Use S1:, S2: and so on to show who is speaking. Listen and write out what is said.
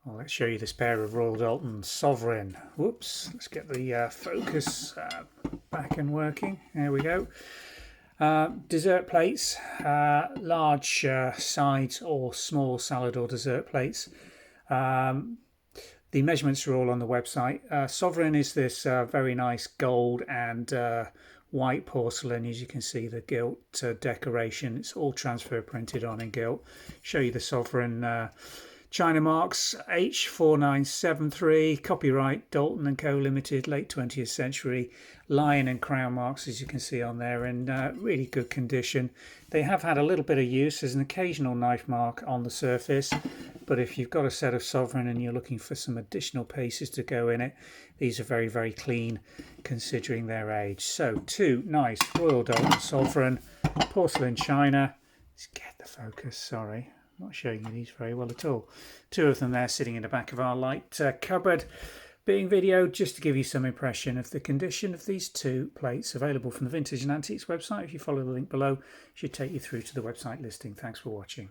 S1: Well, let's show you this pair of Royal Doulton Sovereign. Whoops, let's get the focus back and working. There we go. Dessert plates, large sides or small salad or dessert plates. The measurements are all on the website. Sovereign is this very nice gold and white porcelain. As you can see, the gilt decoration, it's all transfer printed on in gilt. Show you the Sovereign China marks H4973, copyright Doulton & Co Limited, late 20th century. Lion and crown marks, as you can see on there, in really good condition. They have had a little bit of use. There's an occasional knife mark on the surface, but if you've got a set of Sovereign and you're looking for some additional pieces to go in it, these are very, very clean considering their age. So two nice Royal Doulton Sovereign porcelain china. Let's get the focus, sorry. Not showing you these very well at all. Two of them there sitting in the back of our light cupboard, being videoed just to give you some impression of the condition of these two plates, available from the Vintage and Antiques website. If you follow the link below, it should take you through to the website listing. Thanks for watching.